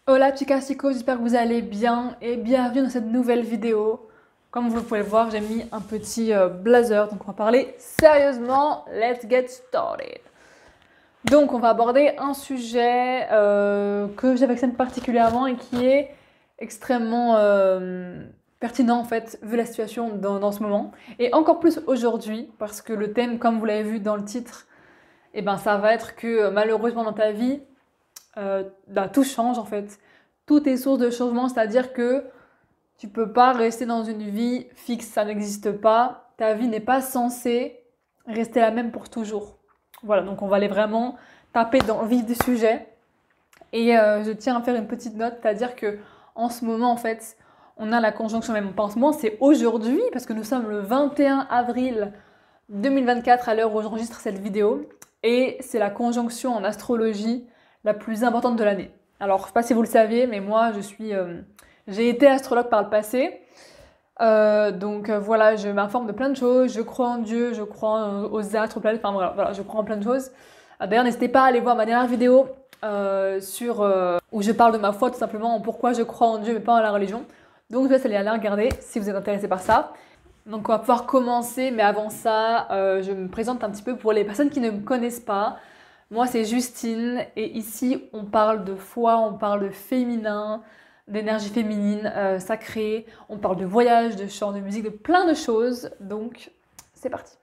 Hola chicas chicos, j'espère que vous allez bien et bienvenue dans cette nouvelle vidéo. Comme vous pouvez le voir, j'ai mis un petit blazer, donc on va parler sérieusement. Let's get started. Donc on va aborder un sujet que j'affectionne particulièrement et qui est extrêmement pertinent en fait, vu la situation dans ce moment. Et encore plus aujourd'hui, parce que le thème, comme vous l'avez vu dans le titre, eh ben, ça va être que malheureusement dans ta vie, tout change en fait. Tout est source de changement, c'est-à-dire que tu peux pas rester dans une vie fixe, ça n'existe pas. Ta vie n'est pas censée rester la même pour toujours. Voilà, donc on va aller vraiment taper dans le vif du sujet. Et je tiens à faire une petite note, c'est-à-dire que en ce moment en fait, on a la conjonction, même pas en ce moment, c'est aujourd'hui, parce que nous sommes le 21 avril 2024 à l'heure où j'enregistre cette vidéo. Et c'est la conjonction en astrologie la plus importante de l'année. Alors, je ne sais pas si vous le saviez, mais moi, j'ai été astrologue par le passé. Voilà, je m'informe de plein de choses. Je crois en Dieu, je crois aux astres, aux planètes. Enfin voilà, je crois en plein de choses. D'ailleurs, n'hésitez pas à aller voir ma dernière vidéo où je parle de ma foi, tout simplement, en pourquoi je crois en Dieu, mais pas en la religion. Donc, je vous laisse aller la regarder si vous êtes intéressé par ça. Donc, on va pouvoir commencer, mais avant ça, je me présente un petit peu pour les personnes qui ne me connaissent pas. Moi, c'est Justine et ici, on parle de foi, on parle de féminin, d'énergie féminine sacrée, on parle de voyage, de chant, de musique, de plein de choses. Donc, c'est parti.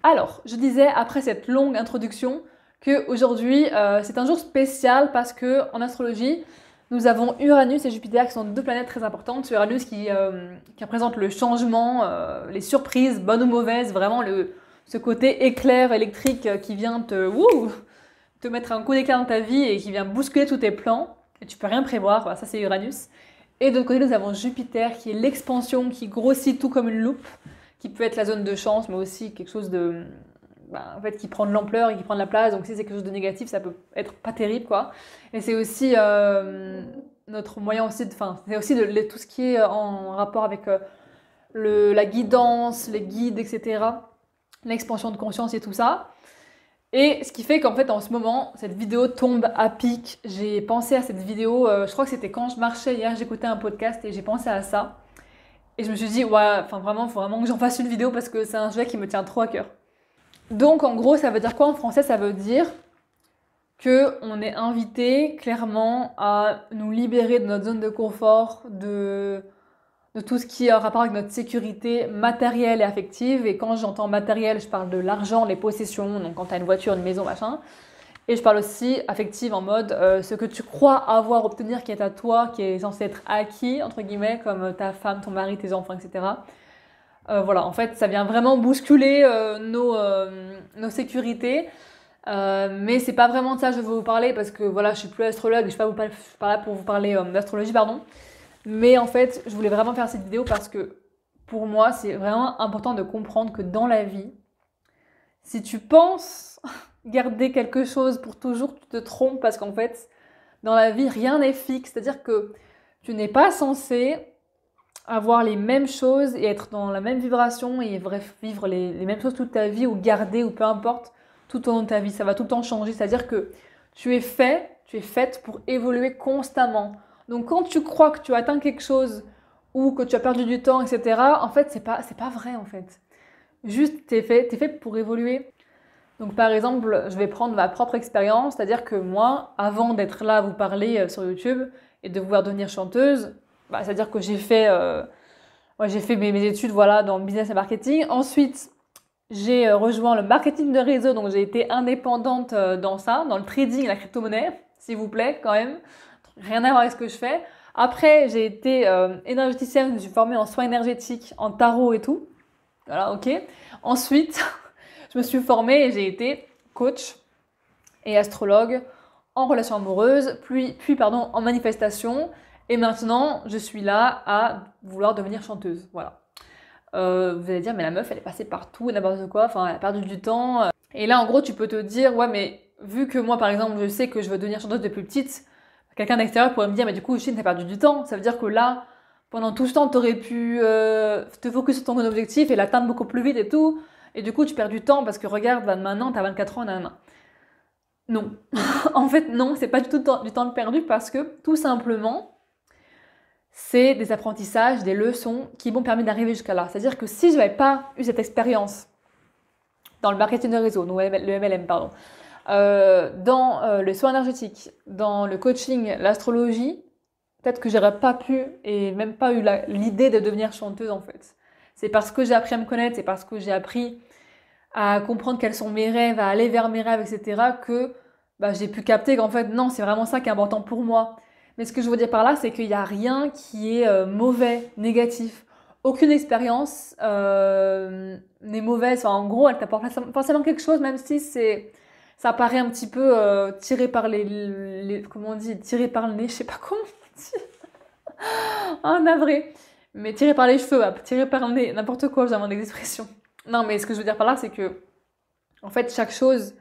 Alors, je disais après cette longue introduction qu'aujourd'hui, c'est un jour spécial parce que en astrologie, nous avons Uranus et Jupiter qui sont deux planètes très importantes. Uranus qui représente le changement, les surprises, bonnes ou mauvaises, vraiment ce côté éclair électrique qui vient te mettre un coup d'éclair dans ta vie et qui vient bousculer tous tes plans, et tu peux rien prévoir, voilà, ça c'est Uranus. Et de l'autre côté, nous avons Jupiter qui est l'expansion, qui grossit tout comme une loupe, qui peut être la zone de chance, mais aussi quelque chose de... en fait, qui prend de l'ampleur et qui prend de la place, donc si c'est quelque chose de négatif, ça peut être pas terrible, quoi. Et c'est aussi notre moyen aussi, c'est aussi tout ce qui est en rapport avec la guidance, les guides, etc., l'expansion de conscience et tout ça. Et ce qui fait qu'en fait, en ce moment, cette vidéo tombe à pic. J'ai pensé à cette vidéo, je crois que c'était quand je marchais hier, j'écoutais un podcast et j'ai pensé à ça. Et je me suis dit, ouais, enfin vraiment, il faut vraiment que j'en fasse une vidéo parce que c'est un sujet qui me tient trop à cœur. Donc en gros, ça veut dire quoi en français? Ça veut dire qu'on est invité clairement à nous libérer de notre zone de confort, de tout ce qui est en rapport avec notre sécurité matérielle et affective. Et quand j'entends matériel, je parle de l'argent, les possessions, donc quand tu as une voiture, une maison, machin. Et je parle aussi affective en mode ce que tu crois avoir, obtenir qui est à toi, qui est censé être acquis, entre guillemets, comme ta femme, ton mari, tes enfants, etc. Voilà, en fait, ça vient vraiment bousculer nos sécurités. Mais c'est pas vraiment de ça que je veux vous parler parce que voilà, je suis plus astrologue, je suis pas là pour vous parler d'astrologie, pardon. Mais en fait, je voulais vraiment faire cette vidéo parce que pour moi, c'est vraiment important de comprendre que dans la vie, si tu penses garder quelque chose pour toujours, tu te trompes parce qu'en fait, dans la vie, rien n'est fixe. C'est-à-dire que tu n'es pas censé avoir les mêmes choses et être dans la même vibration et bref, vivre les mêmes choses toute ta vie ou garder ou peu importe tout au long de ta vie. Ça va tout le temps changer. C'est-à-dire que tu es faite pour évoluer constamment. Donc quand tu crois que tu as atteint quelque chose ou que tu as perdu du temps, etc., en fait, c'est pas vrai en fait. Juste, t'es fait pour évoluer. Donc par exemple, je vais prendre ma propre expérience, c'est-à-dire que moi, avant d'être là à vous parler sur YouTube et de vouloir devenir chanteuse, c'est-à-dire que j'ai fait mes études voilà, dans le business et marketing. Ensuite, j'ai rejoint le marketing de réseau, donc j'ai été indépendante dans ça, dans le trading et la crypto-monnaie, s'il vous plaît, quand même. Rien à voir avec ce que je fais. Après, j'ai été énergéticienne, je me suis formée en soins énergétiques, en tarot et tout. Voilà, ok. Ensuite, je me suis formée et j'ai été coach et astrologue en relations amoureuses, puis en manifestation. Et maintenant, je suis là à vouloir devenir chanteuse. Voilà. Vous allez dire, mais la meuf, elle est passée partout, n'importe quoi, enfin, elle a perdu du temps. Et là, en gros, tu peux te dire, ouais, mais vu que moi, par exemple, je sais que je veux devenir chanteuse depuis petite, quelqu'un d'extérieur pourrait me dire, mais du coup, Chine, t'as perdu du temps. Ça veut dire que là, pendant tout ce temps, t'aurais pu te focus sur ton objectif et l'atteindre beaucoup plus vite et tout. Et du coup, tu perds du temps parce que regarde, maintenant, t'as 24 ans, nanana. Non. En fait, non, c'est pas du tout du temps perdu parce que tout simplement, c'est des apprentissages, des leçons qui m'ont permis d'arriver jusqu'à là. C'est-à-dire que si je n'avais pas eu cette expérience dans le marketing de réseau, le MLM, pardon, dans le soin énergétique, dans le coaching, l'astrologie, peut-être que j'aurais pas pu et même pas eu l'idée de devenir chanteuse en fait. C'est parce que j'ai appris à me connaître, c'est parce que j'ai appris à comprendre quels sont mes rêves, à aller vers mes rêves, etc., que bah, j'ai pu capter qu'en fait, non, c'est vraiment ça qui est important pour moi. Mais ce que je veux dire par là, c'est qu'il n'y a rien qui est mauvais, négatif. Aucune expérience n'est mauvaise. Enfin, en gros, elle t'apporte forcément quelque chose, même si ça paraît un petit peu tiré par comment on dit, tiré par le nez, je sais pas comment on dit. Un navré. Mais tiré par les cheveux, tiré par le nez, n'importe quoi, j'ai des expressions. Non, mais ce que je veux dire par là, c'est que, en fait, chaque chose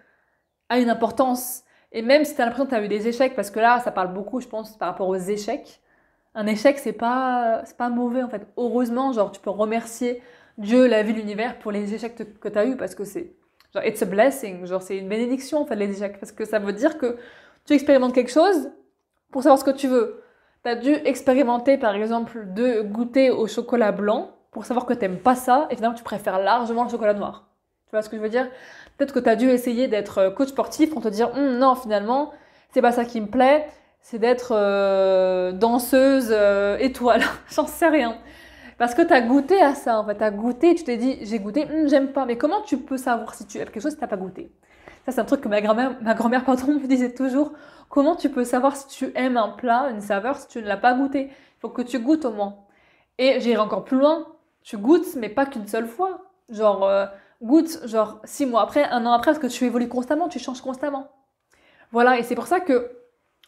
a une importance. Et même si tu as l'impression que tu as eu des échecs, parce que là, ça parle beaucoup, je pense, par rapport aux échecs. Un échec, c'est pas mauvais, en fait. Heureusement, genre, tu peux remercier Dieu, la vie, l'univers pour les échecs que tu as eu, parce que c'est, genre, it's a blessing. Genre, c'est une bénédiction, en fait, les échecs. Parce que ça veut dire que tu expérimentes quelque chose pour savoir ce que tu veux. Tu as dû expérimenter, par exemple, de goûter au chocolat blanc pour savoir que t'aimes pas ça et finalement tu préfères largement le chocolat noir. Tu vois ce que je veux dire? Peut-être que tu as dû essayer d'être coach sportif pour te dire non, finalement, c'est pas ça qui me plaît, c'est d'être danseuse étoile. J'en sais rien. Parce que tu as goûté à ça, en fait. Tu as goûté et tu t'es dit j'ai goûté, j'aime pas. Mais comment tu peux savoir si tu aimes quelque chose si tu n'as pas goûté? Ça, c'est un truc que ma grand-mère pardon, me disait toujours. Comment tu peux savoir si tu aimes un plat, une saveur, si tu ne l'as pas goûté? Il faut que tu goûtes au moins. Et j'irai encore plus loin. Tu goûtes, mais pas qu'une seule fois. Genre, goûte, genre 6 mois après, 1 an après, parce que tu évolues constamment, tu changes constamment. Voilà, et c'est pour ça que,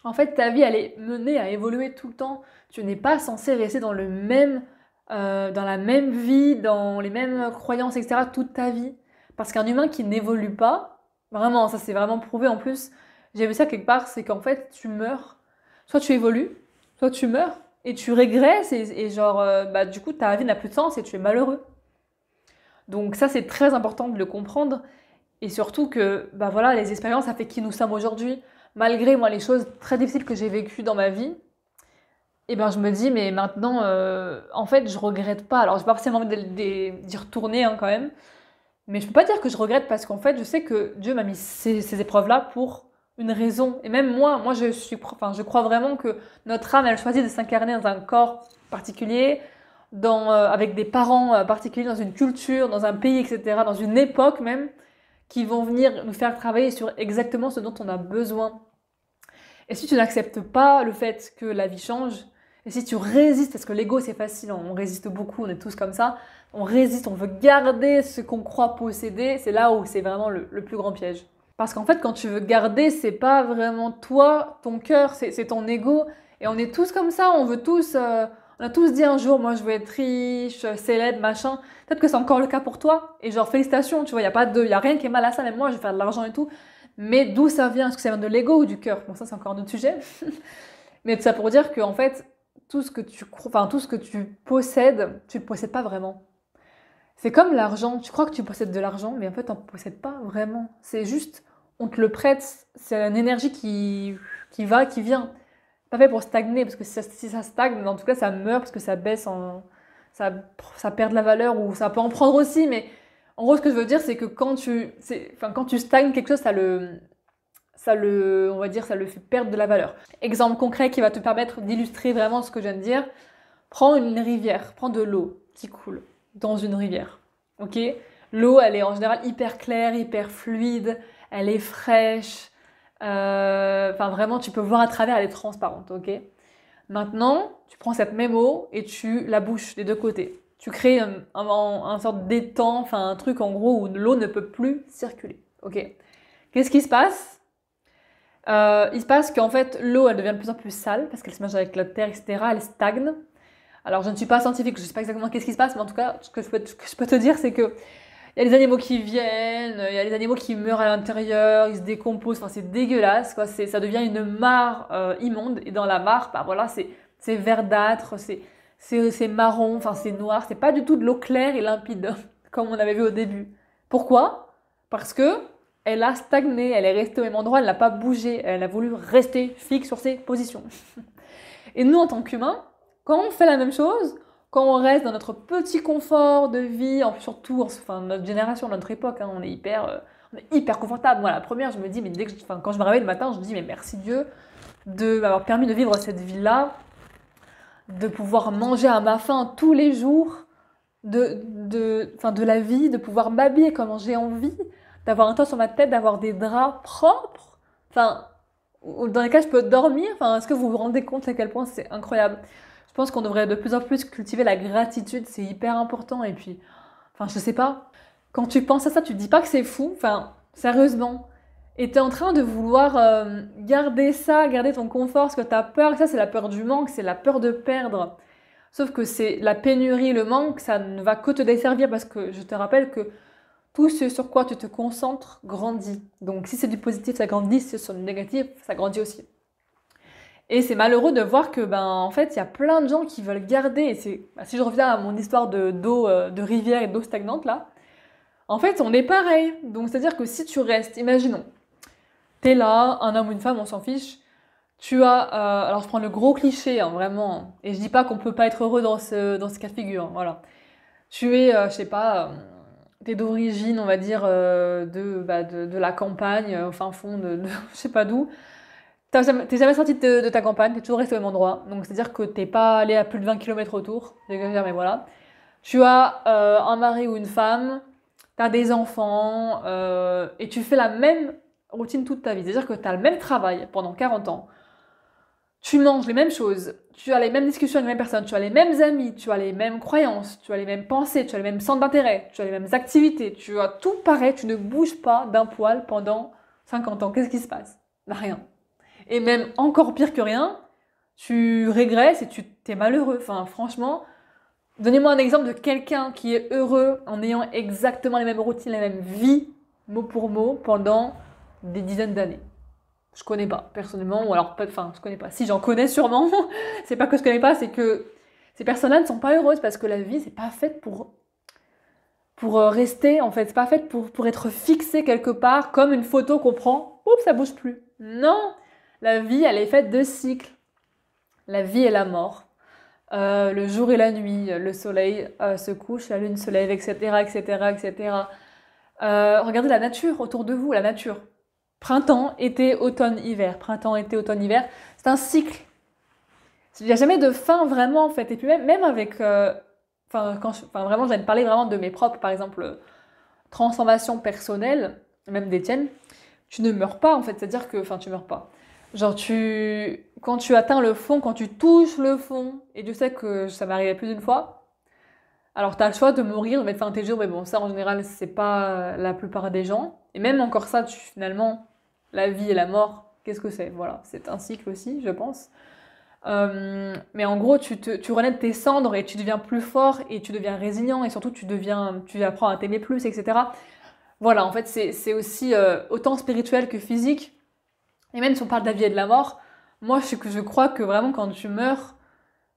en fait, ta vie, elle est menée à évoluer tout le temps. Tu n'es pas censé rester dans la même vie, dans les mêmes croyances, etc., toute ta vie. Parce qu'un humain qui n'évolue pas, vraiment, ça c'est vraiment prouvé en plus, j'ai vu ça quelque part, c'est qu'en fait, tu meurs. Soit tu évolues, soit tu meurs, et tu régresses, et genre, bah, du coup, ta vie n'a plus de sens et tu es malheureux. Donc ça, c'est très important de le comprendre. Et surtout que, bah voilà, les expériences, ça fait qui nous sommes aujourd'hui. Malgré moi les choses très difficiles que j'ai vécues dans ma vie, et ben je me dis, mais maintenant, en fait, je regrette pas. Alors, j'ai pas forcément envie d'y retourner hein, quand même. Mais je peux pas dire que je regrette parce qu'en fait, je sais que Dieu m'a mis ces épreuves-là pour une raison. Et même moi je crois vraiment que notre âme, elle choisit de s'incarner dans un corps particulier, avec des parents particuliers, dans une culture, dans un pays, etc., dans une époque même, qui vont venir nous faire travailler sur exactement ce dont on a besoin. Et si tu n'acceptes pas le fait que la vie change, et si tu résistes, parce que l'ego c'est facile, on résiste beaucoup, on est tous comme ça, on résiste, on veut garder ce qu'on croit posséder, c'est là où c'est vraiment le plus grand piège. Parce qu'en fait, quand tu veux garder, c'est pas vraiment toi, ton cœur, c'est ton ego. Et on est tous comme ça, on a tous dit un jour, moi je veux être riche, célèbre, machin. Peut-être que c'est encore le cas pour toi. Et genre, félicitations, tu vois, y a rien qui est mal à ça, même moi je vais faire de l'argent et tout. Mais d'où ça vient? Est-ce que ça vient de l'ego ou du cœur? Bon, ça c'est encore un autre sujet. Mais tout ça pour dire que, en fait, tout ce que tu possèdes, tu le possèdes pas vraiment. C'est comme l'argent. Tu crois que tu possèdes de l'argent, mais en fait, t'en possèdes pas vraiment. C'est juste, on te le prête. C'est une énergie qui va, qui vient. Pas fait pour stagner, parce que si ça stagne, en tout cas, ça meurt parce que ça baisse ça, ça perd de la valeur ou ça peut en prendre aussi. Mais en gros, ce que je veux dire, c'est que quand tu stagnes quelque chose, on va dire, ça le fait perdre de la valeur. Exemple concret qui va te permettre d'illustrer vraiment ce que je viens de dire. Prends une rivière, prends de l'eau qui coule dans une rivière. Ok? L'eau, elle est en général hyper claire, hyper fluide, elle est fraîche. Enfin, vraiment, tu peux voir à travers, elle est transparente. Ok? Maintenant, tu prends cette même eau et tu la bouches des deux côtés. Tu crées un sorte d'étang, enfin un truc en gros où l'eau ne peut plus circuler. Ok? Qu'est-ce qui se passe? Il se passe qu'en fait, l'eau, elle devient de plus en plus sale parce qu'elle se mélange avec la terre, etc. Elle stagne. Alors, je ne suis pas scientifique, je ne sais pas exactement qu'est-ce qui se passe, mais en tout cas, ce que je peux te dire, c'est que il y a des animaux qui viennent, il y a des animaux qui meurent à l'intérieur, ils se décomposent, enfin, c'est dégueulasse, quoi. Ça devient une mare immonde, et dans la mare, bah voilà, c'est verdâtre, c'est marron, enfin, c'est noir, c'est pas du tout de l'eau claire et limpide, comme on avait vu au début. Pourquoi? Parce que elle a stagné, elle est restée au même endroit, elle n'a pas bougé, elle a voulu rester fixe sur ses positions. Et nous, en tant qu'humains, quand on fait la même chose, quand on reste dans notre petit confort de vie, surtout enfin, notre génération, notre époque, hein, on est hyper confortable. Moi, la première, je me dis, mais quand je me réveille le matin, je me dis, mais merci Dieu de m'avoir permis de vivre cette vie-là, de pouvoir manger à ma faim tous les jours, de la vie, de pouvoir m'habiller comme j'ai envie, d'avoir un toit sur ma tête, d'avoir des draps propres, enfin, dans lesquels je peux dormir. Enfin, est-ce que vous vous rendez compte à quel point c'est incroyable? Je pense qu'on devrait de plus en plus cultiver la gratitude, c'est hyper important. Et puis, enfin, je sais pas, quand tu penses à ça, tu te dis pas que c'est fou, enfin, sérieusement. Et tu es en train de vouloir garder ça, garder ton confort, parce que tu as peur, ça c'est la peur du manque, c'est la peur de perdre. Sauf que c'est la pénurie, le manque, ça ne va que te desservir, parce que je te rappelle que tout ce sur quoi tu te concentres grandit. Donc si c'est du positif, ça grandit, si c'est sur du négatif, ça grandit aussi. Et c'est malheureux de voir que, en fait, il y a plein de gens qui veulent garder, et si je reviens à mon histoire d'eau, de rivière et d'eau stagnante, là, en fait, on est pareil. Donc c'est-à-dire que si tu restes, imaginons, t'es là, un homme ou une femme, on s'en fiche. Tu as, alors je prends le gros cliché, hein, vraiment, et je dis pas qu'on peut pas être heureux dans ce cas de figure, hein, voilà. Tu es, je sais pas, t'es d'origine, on va dire, de la campagne, au fin fond je sais pas d'où. T'es jamais sorti de ta campagne, t'es toujours resté au même endroit, donc c'est-à-dire que t'es pas allé à plus de 20 km autour, j'exagère, mais voilà. Tu as un mari ou une femme, t'as des enfants, et tu fais la même routine toute ta vie. C'est-à-dire que tu as le même travail pendant 40 ans, tu manges les mêmes choses, tu as les mêmes discussions avec les mêmes personnes, tu as les mêmes amis, tu as les mêmes croyances, tu as les mêmes pensées, tu as les mêmes centres d'intérêt, tu as les mêmes activités, tu as tout pareil, tu ne bouges pas d'un poil pendant 50 ans. Qu'est-ce qui se passe? Rien. Et même encore pire que rien, tu régresses et tu t'es malheureux. Enfin, franchement, donnez-moi un exemple de quelqu'un qui est heureux en ayant exactement les mêmes routines, les mêmes vies, mot pour mot, pendant des dizaines d'années. Je connais pas, personnellement, ou alors, enfin, je connais pas. Si, j'en connais sûrement. C'est pas que je connais pas, c'est que ces personnes-là ne sont pas heureuses parce que la vie, c'est pas faite pour rester, en fait. C'est pas faite pour être fixée quelque part, comme une photo qu'on prend, oups, ça bouge plus. Non! La vie, elle est faite de cycles. La vie et la mort. Le jour et la nuit, le soleil se couche, la lune se lève, etc., etc., etc. Regardez la nature autour de vous, la nature. Printemps, été, automne, hiver. Printemps, été, automne, hiver. C'est un cycle. Il n'y a jamais de fin vraiment en fait. Et puis même avec... vraiment, j'allais parler vraiment de mes propres, par exemple, transformations personnelles, même des tiennes. Tu ne meurs pas en fait. C'est-à-dire que... Enfin, tu meurs pas. Genre, quand tu atteins le fond, quand tu touches le fond, et Dieu sait que ça m'est arrivé plus d'une fois, alors tu as le choix de mourir, de mettre fin à tes jours, mais bon, ça en général, c'est pas la plupart des gens. Et même encore ça, finalement, la vie et la mort, qu'est-ce que c'est? Voilà, c'est un cycle aussi, je pense. Mais en gros, tu renais de tes cendres et tu deviens plus fort et tu deviens résilient et surtout tu apprends à t'aimer plus, etc. Voilà, en fait, c'est aussi autant spirituel que physique. Et même si on parle de la vie et de la mort, moi je crois que vraiment quand tu meurs,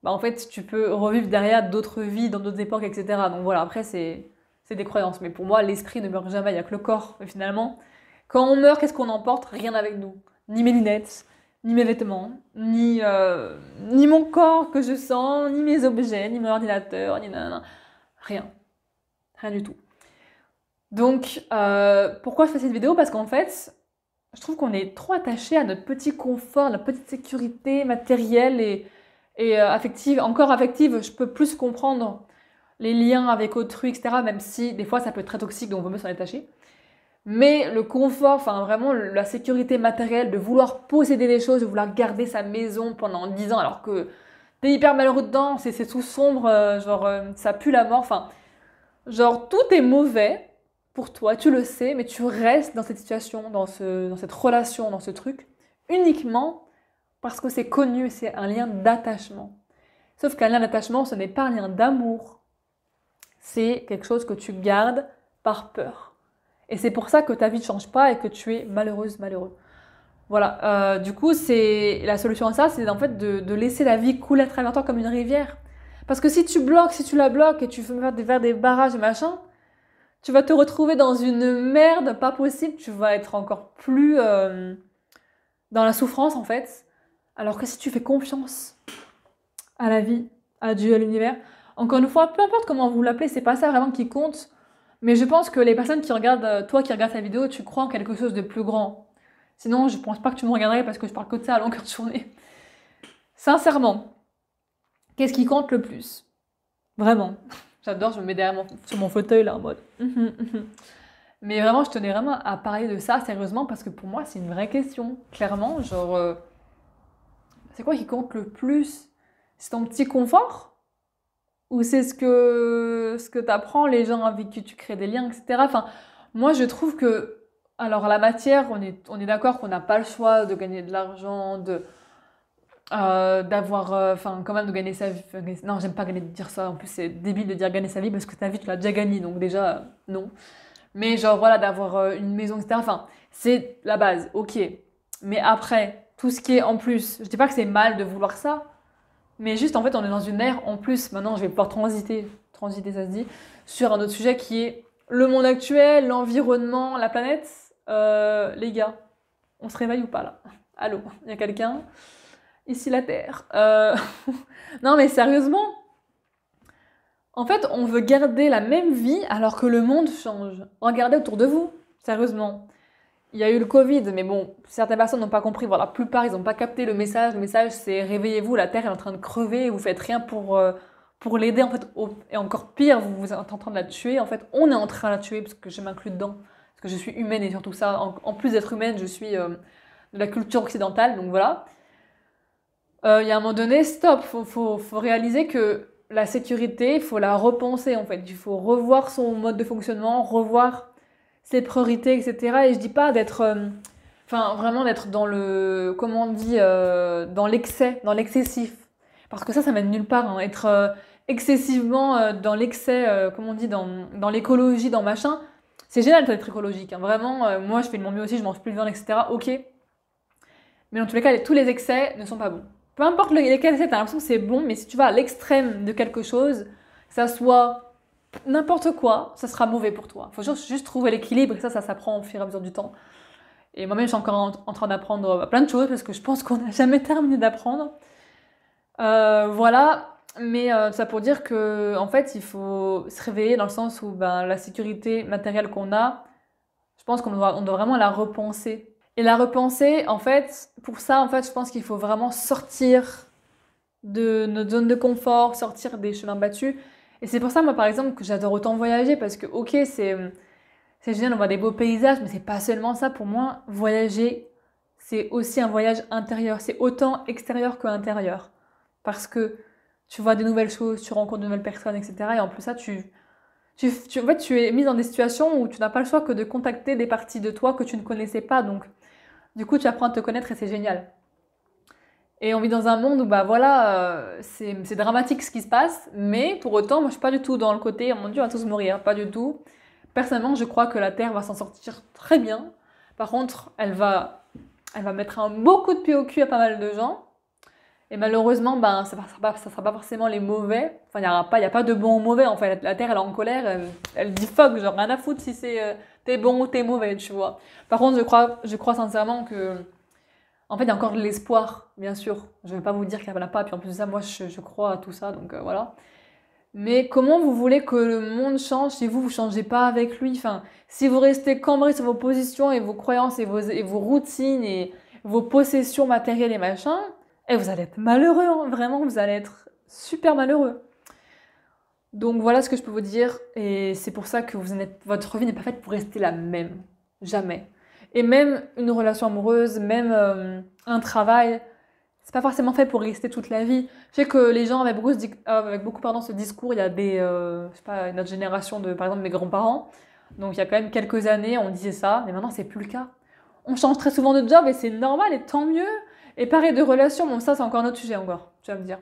en fait tu peux revivre derrière d'autres vies, dans d'autres époques, etc. Donc voilà, après c'est des croyances. Mais pour moi, l'esprit ne meurt jamais, il n'y a que le corps. Et finalement, quand on meurt, qu'est-ce qu'on emporte? Rien avec nous. Ni mes lunettes, ni mes vêtements, ni mon corps que je sens, ni mes objets, ni mon ordinateur, ni nanana. Rien. Rien du tout. Donc, pourquoi je fais cette vidéo? Parce qu'en fait, je trouve qu'on est trop attaché à notre petit confort, notre petite sécurité matérielle et affective. Encore affective, je peux plus comprendre les liens avec autrui, etc. Même si des fois ça peut être très toxique, donc on vaut mieux s'en détacher. Mais le confort, enfin vraiment la sécurité matérielle, de vouloir posséder des choses, de vouloir garder sa maison pendant 10 ans alors que t'es hyper malheureux dedans, c'est tout sombre, ça pue la mort, enfin genre tout est mauvais pour toi, tu le sais, mais tu restes dans cette situation, dans cette relation, dans ce truc, uniquement parce que c'est connu, c'est un lien d'attachement. Sauf qu'un lien d'attachement, ce n'est pas un lien d'amour. C'est quelque chose que tu gardes par peur. Et c'est pour ça que ta vie ne change pas et que tu es malheureuse, malheureux. Voilà, du coup, la solution à ça, c'est en fait de laisser la vie couler à travers toi comme une rivière. Parce que si tu la bloques et tu veux faire des barrages et machin, tu vas te retrouver dans une merde pas possible, tu vas être encore plus dans la souffrance en fait. Alors que si tu fais confiance à la vie, à Dieu, à l'univers, encore une fois, peu importe comment vous l'appelez, c'est pas ça vraiment qui compte. Mais je pense que les personnes qui regardent, toi qui regardes ta vidéo, tu crois en quelque chose de plus grand. Sinon, je pense pas que tu me regarderais parce que je parle que de ça à longueur de journée. Sincèrement, qu'est-ce qui compte le plus? Vraiment. J'adore, je me mets derrière sur mon fauteuil là en mode. Mais vraiment, je tenais vraiment à parler de ça sérieusement parce que pour moi, c'est une vraie question. Clairement, genre, c'est quoi qui compte le plus? C'est ton petit confort? Ou c'est ce que t'apprends, les gens avec qui tu crées des liens, etc. Enfin, moi, je trouve que, alors la matière, on est d'accord qu'on n'a pas le choix de gagner de l'argent, d'avoir, enfin, quand même de gagner sa vie. Enfin, non, j'aime pas dire ça. En plus, c'est débile de dire gagner sa vie parce que ta vie, tu l'as déjà gagnée. Donc déjà, non. Mais genre, voilà, d'avoir une maison, etc. Enfin, c'est la base, ok. Mais après, tout ce qui est en plus, je dis pas que c'est mal de vouloir ça, mais juste, en fait, on est dans une ère, en plus, maintenant, je vais pouvoir transiter, ça se dit, sur un autre sujet qui est le monde actuel, l'environnement, la planète. Les gars, on se réveille ou pas, là? Allô, il y a quelqu'un? Ici, la Terre. Non, mais sérieusement, en fait, on veut garder la même vie alors que le monde change. Regardez autour de vous, sérieusement. Il y a eu le Covid, mais bon, certaines personnes n'ont pas compris. Voilà, la plupart, ils n'ont pas capté le message. Le message, c'est réveillez-vous, la Terre est en train de crever et vous faites rien pour l'aider. En fait, et encore pire, vous êtes en train de la tuer. En fait, on est en train de la tuer parce que je m'inclus dedans. Parce que je suis humaine et surtout ça. En plus d'être humaine, je suis de la culture occidentale. Donc voilà. Il y a un moment donné, stop. Faut réaliser que la sécurité, il faut la repenser en fait. Il faut revoir son mode de fonctionnement, revoir ses priorités, etc. Et je dis pas d'être, enfin vraiment d'être dans le, comment on dit, dans l'excès, dans l'excessif. Parce que ça mène nulle part. Hein. Être excessivement dans l'excès, comment on dit, dans l'écologie, dans machin, c'est génial d'être écologique. Hein. Vraiment, moi je fais de mon mieux aussi, je mange plus de viande, etc. Ok. Mais dans tous les cas, tous les excès ne sont pas bons. Peu importe lesquels excès, t'as l'impression que c'est bon, mais si tu vas à l'extrême de quelque chose, que ça soit n'importe quoi, ça sera mauvais pour toi. Il faut juste trouver l'équilibre et ça s'apprend au fur et à mesure du temps. Et moi-même, je suis encore en train d'apprendre plein de choses parce que je pense qu'on n'a jamais terminé d'apprendre. Voilà, mais ça pour dire que en fait, il faut se réveiller dans le sens où ben, la sécurité matérielle qu'on a, je pense qu'on doit vraiment la repenser. Et la repenser, en fait, pour ça, en fait, je pense qu'il faut vraiment sortir de notre zone de confort, sortir des chemins battus. Et c'est pour ça, moi, par exemple, que j'adore autant voyager, parce que, ok, c'est génial, on voit des beaux paysages, mais c'est pas seulement ça. Pour moi, voyager, c'est aussi un voyage intérieur. C'est autant extérieur que intérieur. Parce que tu vois des nouvelles choses, tu rencontres de nouvelles personnes, etc. Et en plus, ça, en fait, tu es mise dans des situations où tu n'as pas le choix que de contacter des parties de toi que tu ne connaissais pas. Donc, du coup, tu apprends à te connaître et c'est génial. Et on vit dans un monde où, bah voilà, c'est dramatique ce qui se passe, mais pour autant, moi je suis pas du tout dans le côté, oh mon Dieu, on va tous mourir, pas du tout. Personnellement, je crois que la Terre va s'en sortir très bien. Par contre, elle va mettre un beau coup de pied au cul à pas mal de gens. Et malheureusement, ben, ça sera pas forcément les mauvais. Enfin, il y a pas de bon ou mauvais. En fait, la Terre, elle est en colère, elle dit fuck, genre rien à foutre si t'es bon ou t'es mauvais, tu vois. Par contre, je crois sincèrement que en fait, il y a encore de l'espoir, bien sûr. Je ne vais pas vous dire qu'il n'y en a pas, puis en plus de ça, moi, je crois à tout ça, donc voilà. Mais comment vous voulez que le monde change si vous ne changez pas avec lui? Enfin, si vous restez cambré sur vos positions et vos croyances et vos routines et vos possessions matérielles et machin, et vous allez être malheureux, hein. Vraiment, vous allez être super malheureux. Donc voilà ce que je peux vous dire, et c'est pour ça que votre vie n'est pas faite pour rester la même. Jamais. Et même une relation amoureuse, même un travail, c'est pas forcément fait pour rester toute la vie. Je sais que les gens avec beaucoup pardon, ce discours, il y a je sais pas, notre génération de, par exemple, mes grands-parents. Donc il y a quand même quelques années, on disait ça, mais maintenant c'est plus le cas. On change très souvent de job et c'est normal et tant mieux. Et pareil de relation, bon ça c'est encore un autre sujet encore, tu vas me dire.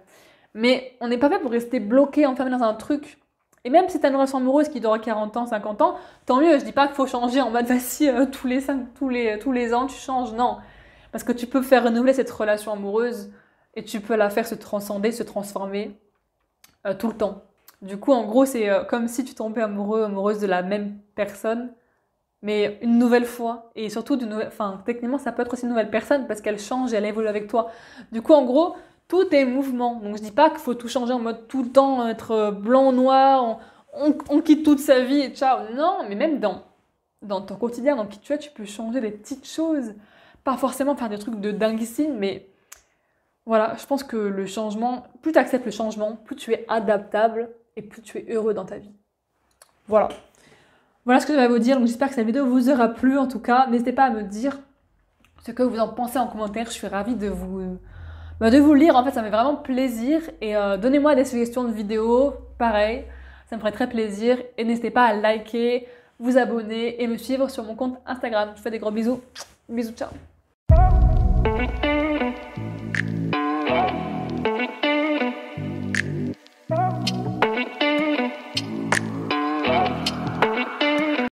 Mais on n'est pas fait pour rester bloqué, enfermé dans un truc. Et même si t'as une relation amoureuse qui dure 40 ans, 50 ans, tant mieux. Je dis pas qu'il faut changer en mode vas-y, tous les ans tu changes. Non. Parce que tu peux faire renouveler cette relation amoureuse et tu peux la faire se transcender, se transformer tout le temps. Du coup, en gros, c'est comme si tu tombais amoureux, amoureuse de la même personne, mais une nouvelle fois. Et surtout, enfin, techniquement, ça peut être aussi une nouvelle personne parce qu'elle change et elle évolue avec toi. Du coup, en gros, tout est mouvement. Donc, je dis pas qu'il faut tout changer en mode tout le temps être blanc, noir, on quitte toute sa vie et ciao. Non, mais même dans ton quotidien, dans qui tu es, tu peux changer des petites choses. Pas forcément faire des trucs de dinguissime, mais voilà, je pense que le changement, plus tu acceptes le changement, plus tu es adaptable et plus tu es heureux dans ta vie. Voilà. Voilà ce que je vais vous dire. Donc j'espère que cette vidéo vous aura plu. En tout cas, n'hésitez pas à me dire ce que vous en pensez en commentaire. Je suis ravie de vous lire. En fait, ça me fait vraiment plaisir. Et donnez-moi des suggestions de vidéos. Pareil, ça me ferait très plaisir. Et n'hésitez pas à liker, vous abonner et me suivre sur mon compte Instagram. Je vous fais des gros bisous. Bisous, ciao.